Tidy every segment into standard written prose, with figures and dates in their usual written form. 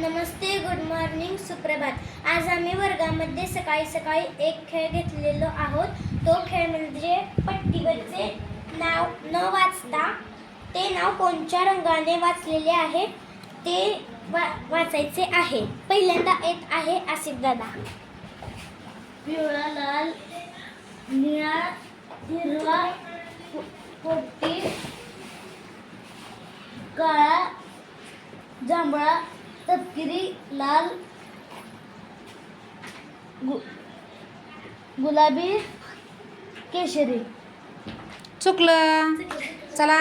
नमस्ते, good morning, सुप्रभात. आज आम्ही वर्गामध्ये सकाळी एक खेळ घेतलेलो आहोत. तो खेळ म्हणजे पट्टीवरचे नाव न वाचता ते नाव कोणत्या रंगाने वाचलेले आहे ते वाचायचे आहे. पहिल्यांदा येत आहे आसिफ दादा. पिवळा, लाल, निळा, हिरवा, पोपटी, काळा, जांभळा, तपकिरी, लाल, गुलाबी, केशरी. चुकलं. चला.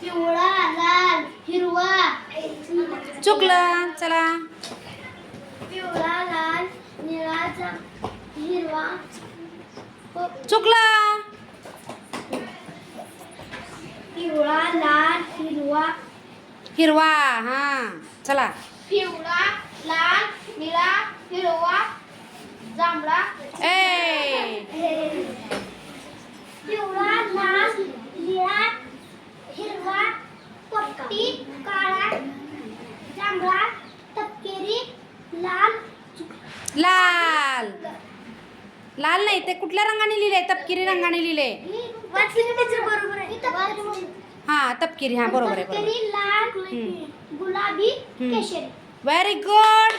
पिवळा, लाल, हिरवा, चुकलं. चला. पिवळा, लाल, निळा, हिरवा, चुकलं. पिवळा, लाल, हिरवा, हिरवा. हा चला. पिवळा, लाल, निळा, हिरवा, जांभळा. ए पिवळा, लाल, निळा, हिरवा, पोपटी, काळा, जांभळा, तपकिरी, लाल. लाल. लाल नाही, ते कुठल्या रंगाने लिहिले? तपकिरी रंगाने लिहिले. वाचलं त्याचं बरोबर आहे. हा तपकिरी. हा बरोबर आहे, बरोबर. लाल, गुलाबी, केशरी. Very good.